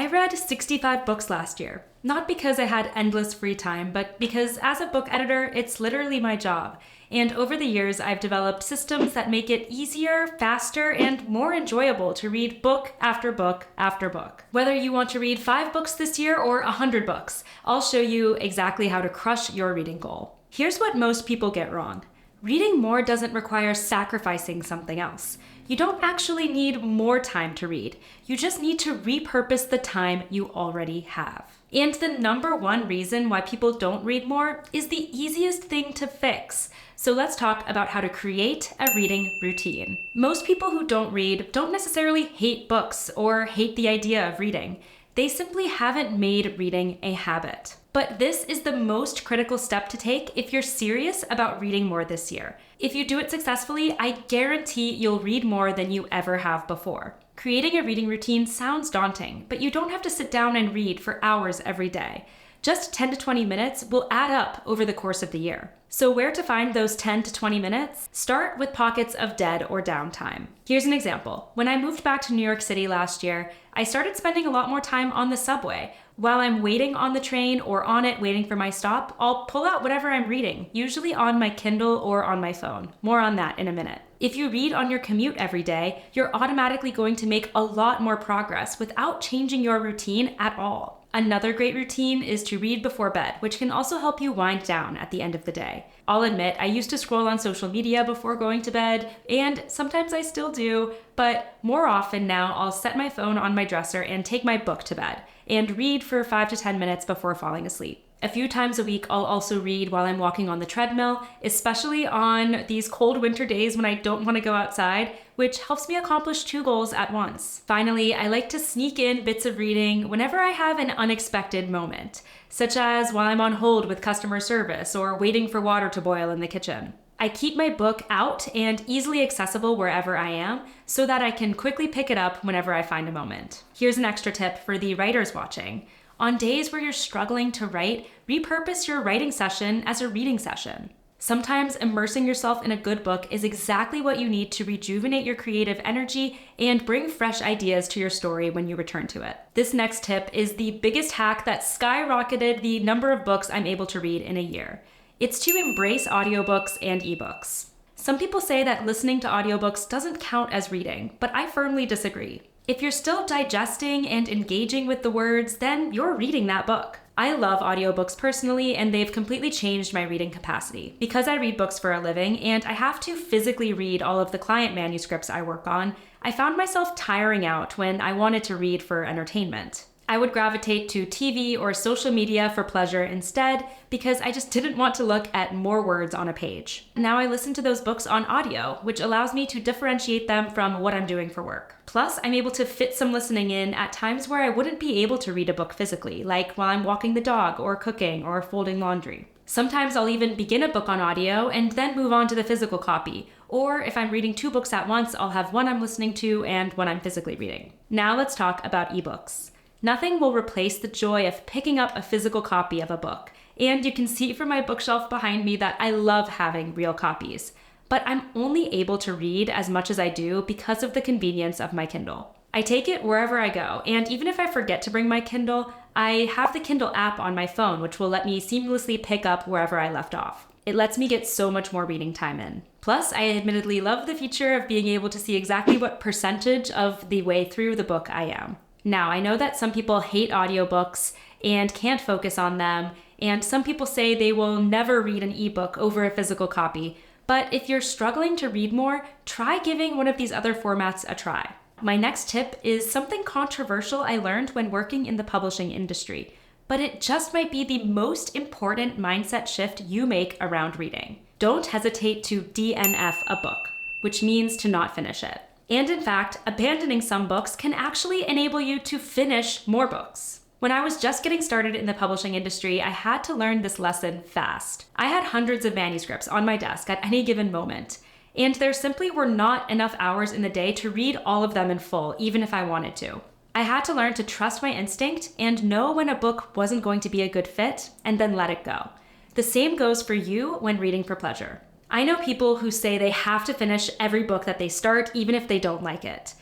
I read 65 books last year. Not because I had endless free time, but because as a book editor, it's literally my job. And over the years, I've developed systems that make it easier, faster, and more enjoyable to read book after book after book. Whether you want to read 5 books this year or 100 books, I'll show you exactly how to crush your reading goal. Here's what most people get wrong. Reading more doesn't require sacrificing something else. You don't actually need more time to read. You just need to repurpose the time you already have. And the number one reason why people don't read more is the easiest thing to fix. So let's talk about how to create a reading routine. Most people who don't read don't necessarily hate books or hate the idea of reading. They simply haven't made reading a habit. But this is the most critical step to take if you're serious about reading more this year. If you do it successfully, I guarantee you'll read more than you ever have before. Creating a reading routine sounds daunting, but you don't have to sit down and read for hours every day. Just 10 to 20 minutes will add up over the course of the year. So where to find those 10 to 20 minutes? Start with pockets of dead or downtime. Here's an example. When I moved back to New York City last year, I started spending a lot more time on the subway. While I'm waiting on the train or on it waiting for my stop, I'll pull out whatever I'm reading, usually on my Kindle or on my phone. More on that in a minute. If you read on your commute every day, you're automatically going to make a lot more progress without changing your routine at all. Another great routine is to read before bed, which can also help you wind down at the end of the day. I'll admit, I used to scroll on social media before going to bed, and sometimes I still do, but more often now I'll set my phone on my dresser and take my book to bed, and read for 5 to 10 minutes before falling asleep. A few times a week, I'll also read while I'm walking on the treadmill, especially on these cold winter days when I don't want to go outside, which helps me accomplish 2 goals at once. Finally, I like to sneak in bits of reading whenever I have an unexpected moment, such as while I'm on hold with customer service or waiting for water to boil in the kitchen. I keep my book out and easily accessible wherever I am so that I can quickly pick it up whenever I find a moment. Here's an extra tip for the writers watching. On days where you're struggling to write, repurpose your writing session as a reading session. Sometimes immersing yourself in a good book is exactly what you need to rejuvenate your creative energy and bring fresh ideas to your story when you return to it. This next tip is the biggest hack that skyrocketed the number of books I'm able to read in a year. It's to embrace audiobooks and ebooks. Some people say that listening to audiobooks doesn't count as reading, but I firmly disagree. If you're still digesting and engaging with the words, then you're reading that book. I love audiobooks personally, and they've completely changed my reading capacity. Because I read books for a living, and I have to physically read all of the client manuscripts I work on, I found myself tiring out when I wanted to read for entertainment. I would gravitate to TV or social media for pleasure instead because I just didn't want to look at more words on a page. Now I listen to those books on audio, which allows me to differentiate them from what I'm doing for work. Plus, I'm able to fit some listening in at times where I wouldn't be able to read a book physically, like while I'm walking the dog or cooking or folding laundry. Sometimes I'll even begin a book on audio and then move on to the physical copy. Or if I'm reading 2 books at once, I'll have one I'm listening to and one I'm physically reading. Now let's talk about ebooks. Nothing will replace the joy of picking up a physical copy of a book. And you can see from my bookshelf behind me that I love having real copies. But I'm only able to read as much as I do because of the convenience of my Kindle. I take it wherever I go, and even if I forget to bring my Kindle, I have the Kindle app on my phone, which will let me seamlessly pick up wherever I left off. It lets me get so much more reading time in. Plus, I admittedly love the feature of being able to see exactly what percentage of the way through the book I am. Now, I know that some people hate audiobooks and can't focus on them, and some people say they will never read an ebook over a physical copy, but if you're struggling to read more, try giving one of these other formats a try. My next tip is something controversial I learned when working in the publishing industry, but it just might be the most important mindset shift you make around reading. Don't hesitate to DNF a book, which means to not finish it. And in fact, abandoning some books can actually enable you to finish more books. When I was just getting started in the publishing industry, I had to learn this lesson fast. I had hundreds of manuscripts on my desk at any given moment, and there simply were not enough hours in the day to read all of them in full, even if I wanted to. I had to learn to trust my instinct and know when a book wasn't going to be a good fit, and then let it go. The same goes for you when reading for pleasure. I know people who say they have to finish every book that they start, even if they don't like it.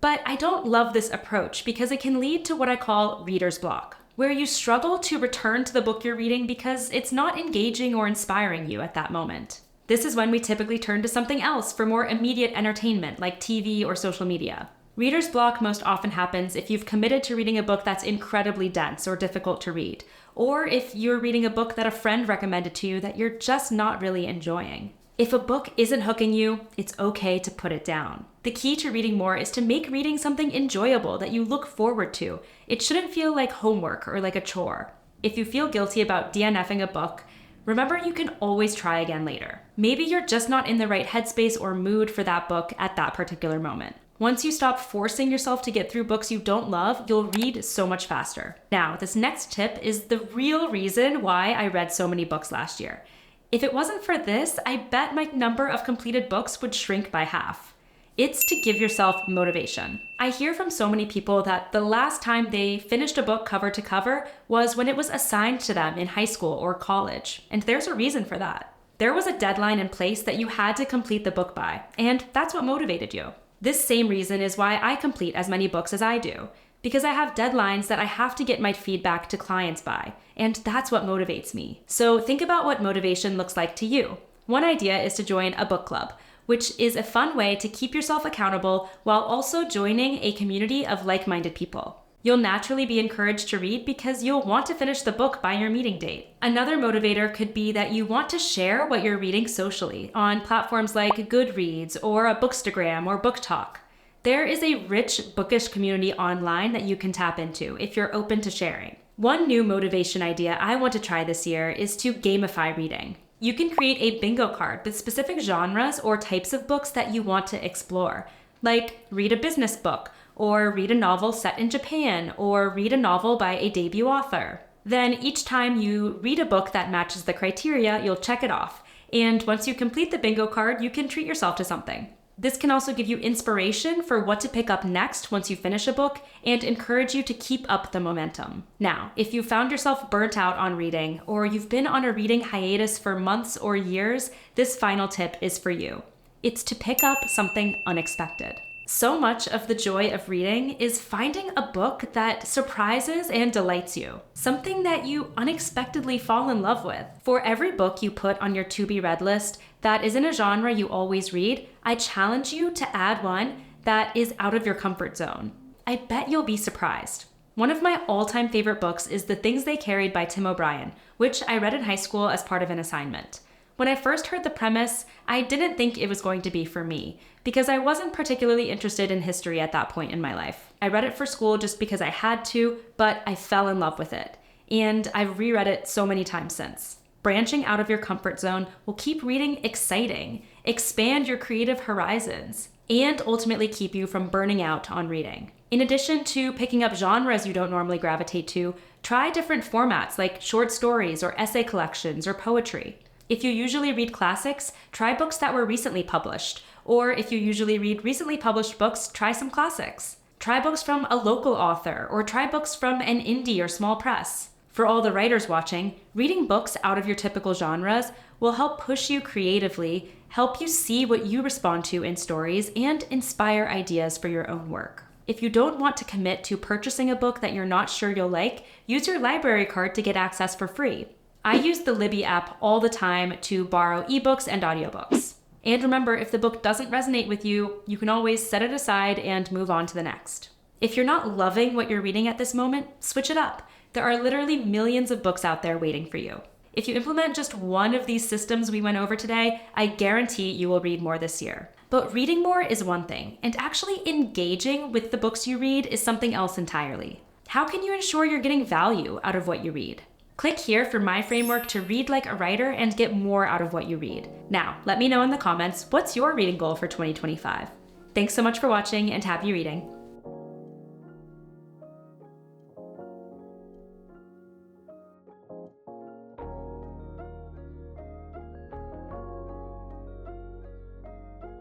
But I don't love this approach because it can lead to what I call reader's block, where you struggle to return to the book you're reading because it's not engaging or inspiring you at that moment. This is when we typically turn to something else for more immediate entertainment like TV or social media. Reader's block most often happens if you've committed to reading a book that's incredibly dense or difficult to read, or if you're reading a book that a friend recommended to you that you're just not really enjoying. If a book isn't hooking you, it's okay to put it down. The key to reading more is to make reading something enjoyable that you look forward to. It shouldn't feel like homework or like a chore. If you feel guilty about DNFing a book, remember you can always try again later. Maybe you're just not in the right headspace or mood for that book at that particular moment. Once you stop forcing yourself to get through books you don't love, you'll read so much faster. Now, this next tip is the real reason why I read so many books last year. If it wasn't for this, I bet my number of completed books would shrink by half. It's to give yourself motivation. I hear from so many people that the last time they finished a book cover to cover was when it was assigned to them in high school or college, and there's a reason for that. There was a deadline in place that you had to complete the book by, and that's what motivated you. This same reason is why I complete as many books as I do, because I have deadlines that I have to get my feedback to clients by, and that's what motivates me. So think about what motivation looks like to you. One idea is to join a book club, which is a fun way to keep yourself accountable while also joining a community of like-minded people. You'll naturally be encouraged to read because you'll want to finish the book by your meeting date. Another motivator could be that you want to share what you're reading socially on platforms like Goodreads or a Bookstagram or Book Talk. There is a rich bookish community online that you can tap into if you're open to sharing. One new motivation idea I want to try this year is to gamify reading. You can create a bingo card with specific genres or types of books that you want to explore, like read a business book, or read a novel set in Japan, or read a novel by a debut author. Then each time you read a book that matches the criteria, you'll check it off. And once you complete the bingo card, you can treat yourself to something. This can also give you inspiration for what to pick up next once you finish a book and encourage you to keep up the momentum. Now, if you found yourself burnt out on reading, or you've been on a reading hiatus for months or years, this final tip is for you. It's to pick up something unexpected. So much of the joy of reading is finding a book that surprises and delights you. Something that you unexpectedly fall in love with. For every book you put on your to-be-read list that is in a genre you always read, I challenge you to add one that is out of your comfort zone. I bet you'll be surprised. One of my all-time favorite books is The Things They Carried by Tim O'Brien, which I read in high school as part of an assignment. When I first heard the premise, I didn't think it was going to be for me, because I wasn't particularly interested in history at that point in my life. I read it for school just because I had to, but I fell in love with it. And I've reread it so many times since. Branching out of your comfort zone will keep reading exciting, expand your creative horizons, and ultimately keep you from burning out on reading. In addition to picking up genres you don't normally gravitate to, try different formats like short stories or essay collections or poetry. If you usually read classics, try books that were recently published. Or if you usually read recently published books, try some classics. Try books from a local author, or try books from an indie or small press. For all the writers watching, reading books out of your typical genres will help push you creatively, help you see what you respond to in stories, and inspire ideas for your own work. If you don't want to commit to purchasing a book that you're not sure you'll like, use your library card to get access for free. I use the Libby app all the time to borrow ebooks and audiobooks. And remember, if the book doesn't resonate with you, you can always set it aside and move on to the next. If you're not loving what you're reading at this moment, switch it up. There are literally millions of books out there waiting for you. If you implement just one of these systems we went over today, I guarantee you will read more this year. But reading more is one thing, and actually engaging with the books you read is something else entirely. How can you ensure you're getting value out of what you read? Click here for my framework to read like a writer and get more out of what you read. Now, let me know in the comments, what's your reading goal for 2025? Thanks so much for watching and happy reading.